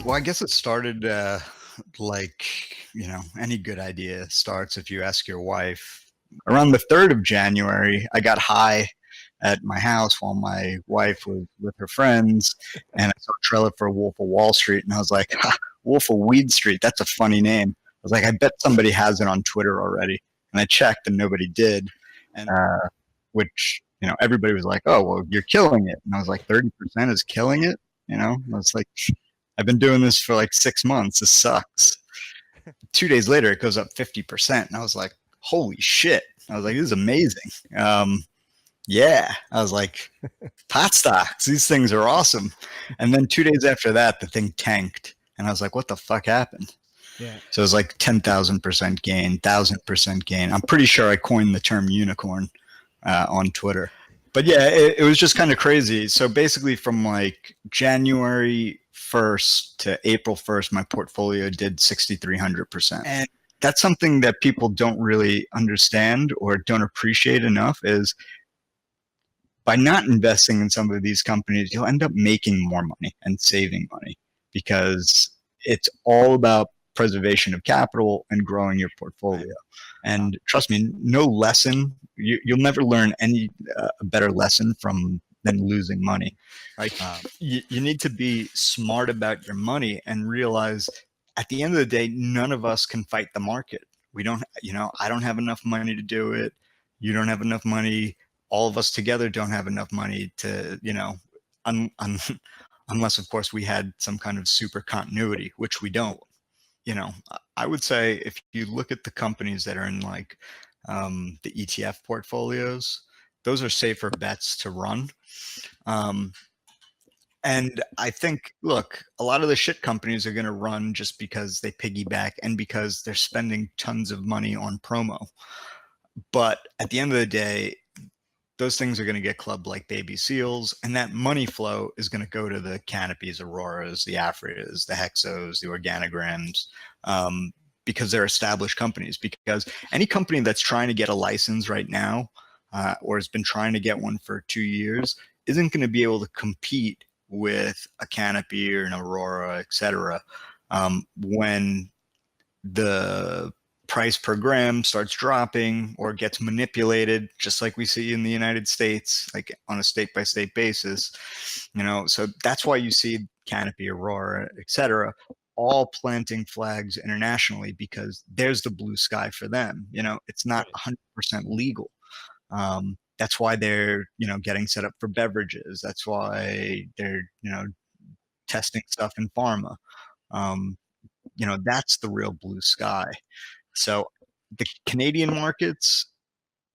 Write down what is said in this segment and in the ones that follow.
Well, I guess it started like, any good idea starts if you ask your wife. Around the 3rd of January, I got high at my house while my wife was with her friends, and I saw a trailer for Wolf of Wall Street, and I was like, ha, Wolf of Weed Street, that's a funny name. I was like, I bet somebody has it on Twitter already. And I checked, and nobody did, and which, everybody was like, oh, well, you're killing it. And I was like, 30% is killing it? I was like, I've been doing this for like 6 months. This sucks. 2 days later, it goes up 50%. And I was like, holy shit. I was like, this is amazing. Yeah. I was like, pot stocks, these things are awesome. And then 2 days after that, the thing tanked. And I was like, what the fuck happened? Yeah. So it was like 10,000% gain, 1,000% gain. I'm pretty sure I coined the term unicorn on Twitter. But yeah, it was just kind of crazy. So basically from like January 1st to April 1st, my portfolio did 6,300%. And that's something that people don't really understand or don't appreciate enough is by not investing in some of these companies, you'll end up making more money and saving money because it's all about preservation of capital and growing your portfolio. And trust me, no lesson, you'll never learn any a better lesson than losing money. Right? You need to be smart about your money and realize at the end of the day, none of us can fight the market. We don't, I don't have enough money to do it. You don't have enough money. All of us together don't have enough money to, unless of course we had some kind of super continuity, which we don't. I would say if you look at the companies that are in like the ETF portfolios, those are safer bets to run. And I think, look, a lot of the shit companies are going to run just because they piggyback and because they're spending tons of money on promo. But at the end of the day, those things are going to get clubbed like baby seals, and that money flow is going to go to the Canopies, Auroras, the Afrias, the Hexos, the Organograms, because they're established companies. Because any company that's trying to get a license right now or has been trying to get one for 2 years isn't going to be able to compete with a Canopy or an Aurora, et cetera, when the price per gram starts dropping or gets manipulated, just like we see in the United States, like on a state-by-state basis. So that's why you see Canopy, Aurora, et cetera, all planting flags internationally, because there's the blue sky for them. It's not 100% legal. That's why they're, getting set up for beverages. That's why they're, testing stuff in pharma. That's the real blue sky. So the Canadian markets,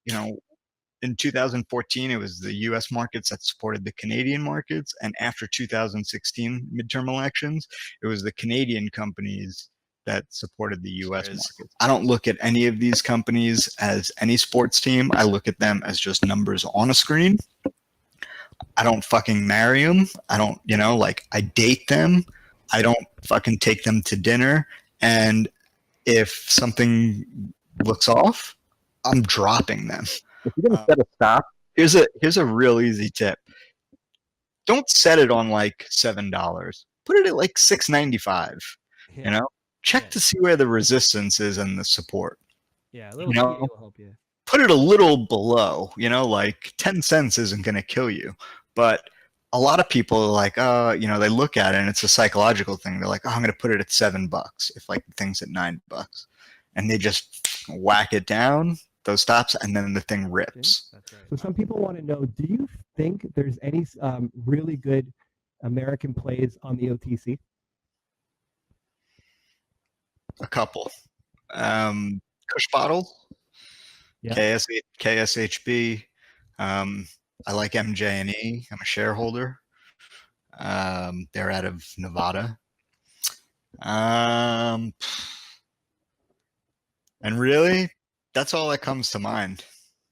in 2014, it was the US markets that supported the Canadian markets. And after 2016 midterm elections, it was the Canadian companies that supported the US markets. I don't look at any of these companies as any sports team. I look at them as just numbers on a screen. I don't fucking marry them. I don't, I date them. I don't fucking take them to dinner. And if something looks off, I'm dropping them. If you're gonna set a stop, here's a real easy tip. Don't set it on like $7. Put it at like $6.95. Yeah. Check to see where the resistance is and the support. Yeah, a little will help you. Put it a little below. Like 10 cents isn't gonna kill you, but a lot of people are like, they look at it and it's a psychological thing. They're like, oh, I'm going to put it at $7 if like the thing's at $9, and they just whack it down, those stops, and then the thing rips. That's right. So some people want to know, do you think there's any really good American plays on the OTC? A couple. Kush Bottle, yeah. KSHB. I like MJ&E. I'm a shareholder. They're out of Nevada. And really, that's all that comes to mind.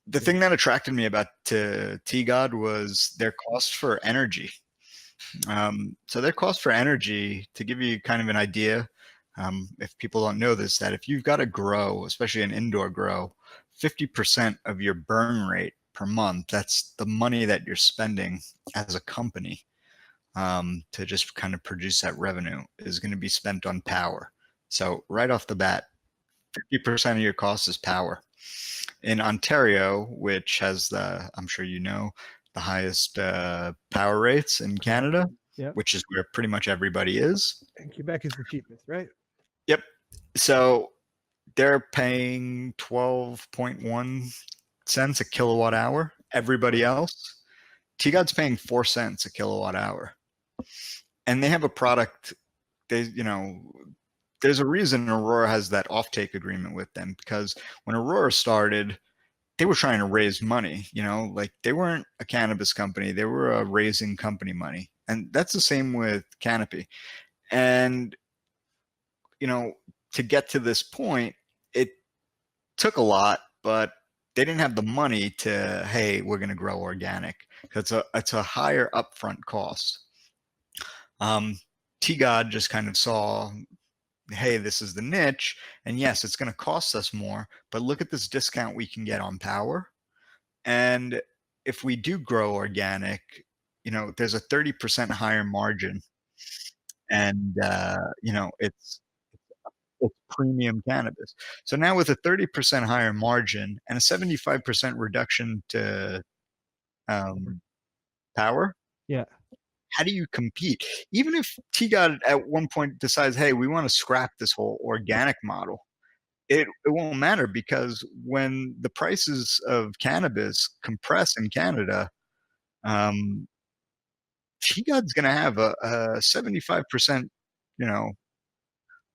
The thing that attracted me about T-God was their cost for energy. So their cost for energy, to give you kind of an idea, if people don't know this, that if you've got to grow, especially an indoor grow, 50% of your burn rate per month, that's the money that you're spending as a company to just kind of produce that revenue is going to be spent on power. So right off the bat, 50% of your cost is power. In Ontario, which has I'm sure you know, the highest power rates in Canada, Yeah. which is where pretty much everybody is. And Quebec is the cheapest, right? Yep. So they're paying 12.1 cents a kilowatt hour. Everybody else, T-God's paying 4 cents a kilowatt hour. And they have a product, there's a reason Aurora has that offtake agreement with them, because when Aurora started, they were trying to raise money, like they weren't a cannabis company, they were raising company money. And that's the same with Canopy. And, to get to this point, it took a lot, but they didn't have the money to, hey, we're going to grow organic. It's a higher upfront cost. T-God just kind of saw, hey, this is the niche, and yes, it's going to cost us more, but look at this discount we can get on power. And if we do grow organic, there's a 30% higher margin, and it's premium cannabis. So now with a 30% higher margin and a 75% reduction to power, Yeah. how do you compete? Even if T-God at one point decides, hey, we want to scrap this whole organic model, it won't matter, because when the prices of cannabis compress in Canada, T-God's going to have a 75%,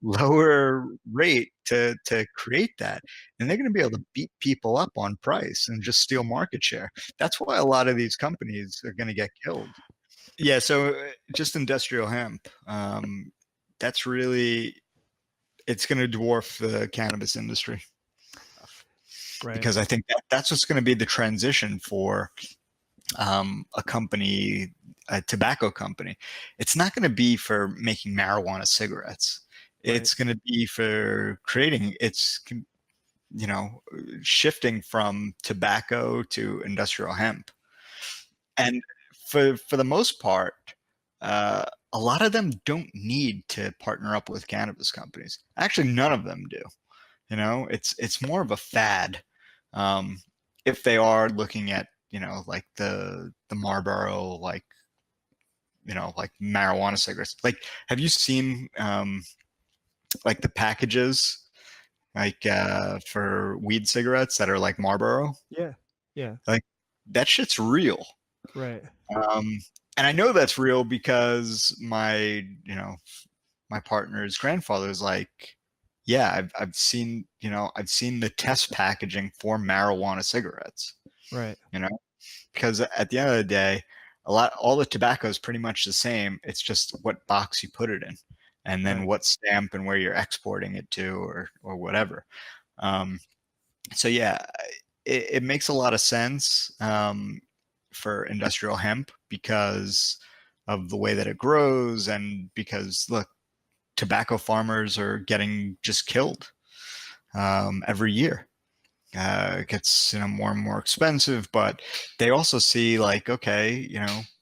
lower rate to create that, and they're going to be able to beat people up on price and just steal market share. That's why a lot of these companies are going to get killed. Yeah, so just industrial hemp, that's really, it's going to dwarf the cannabis industry. Right. Because I think that's what's going to be the transition for a company, a tobacco company. It's not going to be for making marijuana cigarettes. Right. It's going to be for creating, shifting from tobacco to industrial hemp. And for the most part, a lot of them don't need to partner up with cannabis companies. Actually, none of them do. It's more of a fad. If they are looking at, like the Marlboro, like marijuana cigarettes. Like, have you seen like the packages, like for weed cigarettes that are like Marlboro? Yeah. Yeah. Like, that shit's real. Right. And I know that's real because my partner's grandfather is like, yeah, I've seen the test packaging for marijuana cigarettes. Right. Because at the end of the day, all the tobacco is pretty much the same. It's just what box you put it in, and then what stamp and where you're exporting it to, or whatever. So yeah, it makes a lot of sense for industrial hemp because of the way that it grows, and because look, tobacco farmers are getting just killed every year. It gets more and more expensive, but they also see like, okay,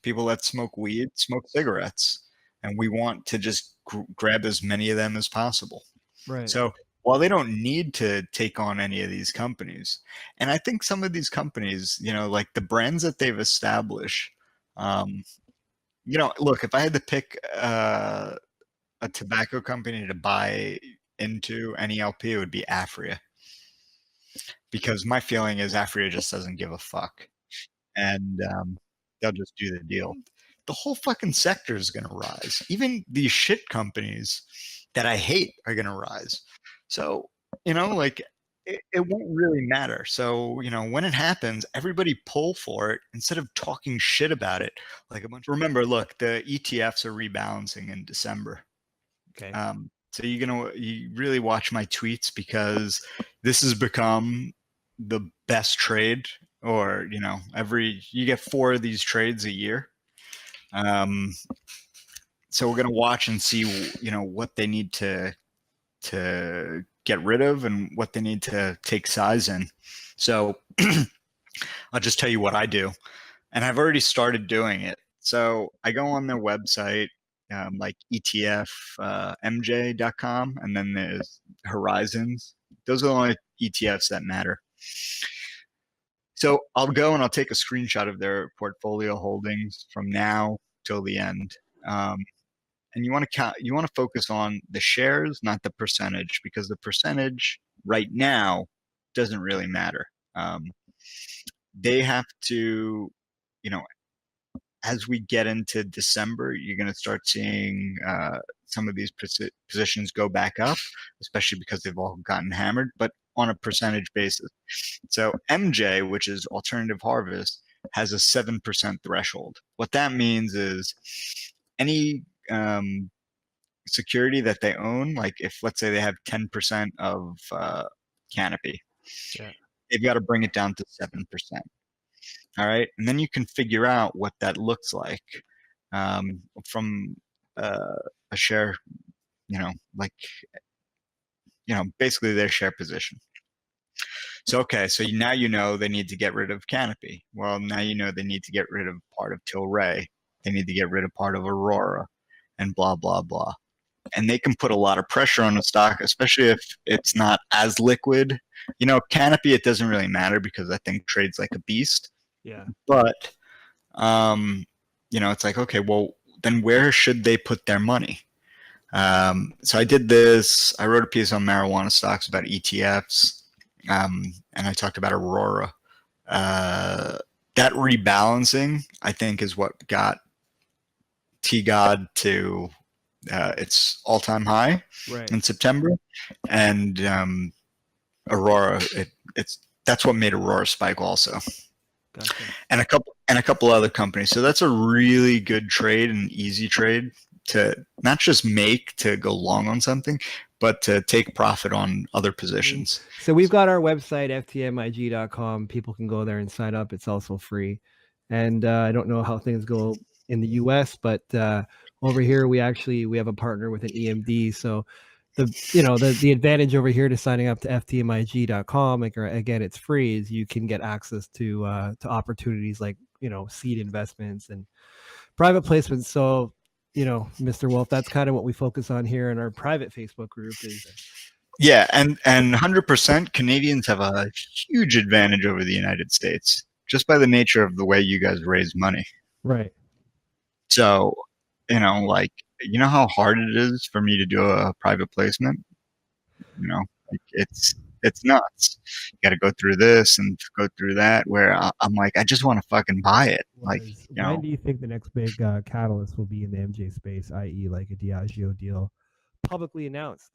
people that smoke weed smoke cigarettes, and we want to just grab as many of them as possible. Right. So while they don't need to take on any of these companies, and I think some of these companies, like the brands that they've established, look, if I had to pick a tobacco company to buy into any LP, it would be Afria. Because my feeling is Afria just doesn't give a fuck, and they'll just do the deal. The whole fucking sector is going to rise. Even these shit companies that I hate are going to rise. So, like it won't really matter. So, when it happens, everybody pull for it instead of talking shit about it. Like a bunch. Remember, look, the ETFs are rebalancing in December. Okay. So you really watch my tweets, because this has become the best trade, or you get 4 of these trades a year. So we're gonna watch and see what they need to get rid of and what they need to take size in. So I'll just tell you what I do, and I've already started doing it. So I go on their website, like ETF, MJ.com, and then there's Horizons. Those are the only ETFs that matter. So I'll go and I'll take a screenshot of their portfolio holdings from now till the end. Um, and you want to focus on the shares, not the percentage, because the percentage right now doesn't really matter. They have to, you know, as we get into December, you're going to start seeing some of these positions go back up, especially because they've all gotten hammered, but on a percentage basis. So MJ, which is Alternative Harvest, has a 7% threshold. What that means is any security that they own, like if let's say they have 10% of Canopy, Yeah. they've got to bring it down to 7%. All right. And then you can figure out what that looks like from a share, like, basically their share position. So, okay. So now they need to get rid of Canopy. Well, now they need to get rid of part of Tilray. They need to get rid of part of Aurora and blah, blah, blah. And they can put a lot of pressure on the stock, especially if it's not as liquid. Canopy, it doesn't really matter because I think trades like a beast. Yeah. But it's like, okay, well, then where should they put their money? So I did this. I wrote a piece on marijuana stocks about ETFs, and I talked about Aurora. That rebalancing, I think, is what got T-God to its all-time high in September, and Aurora, that's what made Aurora spike also. Gotcha. And a couple other companies. So that's a really good trade, and easy trade to not just make to go long on something, but to take profit on other positions. So we've got our website, ftmig.com. People can go there and sign up. It's also free. And I don't know how things go in the US, but over here we have a partner with an EMD. So the advantage over here to signing up to ftmig.com, again, it's free, is you can get access to opportunities like seed investments and private placements. So Mr. Wolf, that's kind of what we focus on here in our private Facebook group. Is yeah, and 100% Canadians have a huge advantage over the United States just by the nature of the way you guys raise money. Right. So, like, how hard it is for me to do a private placement? Like it's nuts. You got to go through this and go through that, where I'm like, I just want to fucking buy it. Like, when do you think the next big catalyst will be in the MJ space, i.e., like a Diageo deal publicly announced?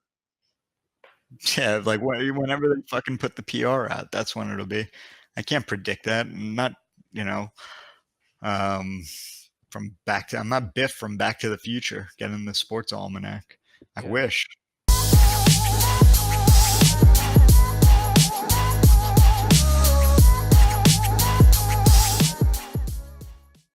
Yeah, like whenever they fucking put the PR out, that's when it'll be. I can't predict that. I'm not, I'm not Biff from Back to the Future getting the sports almanac. I wish.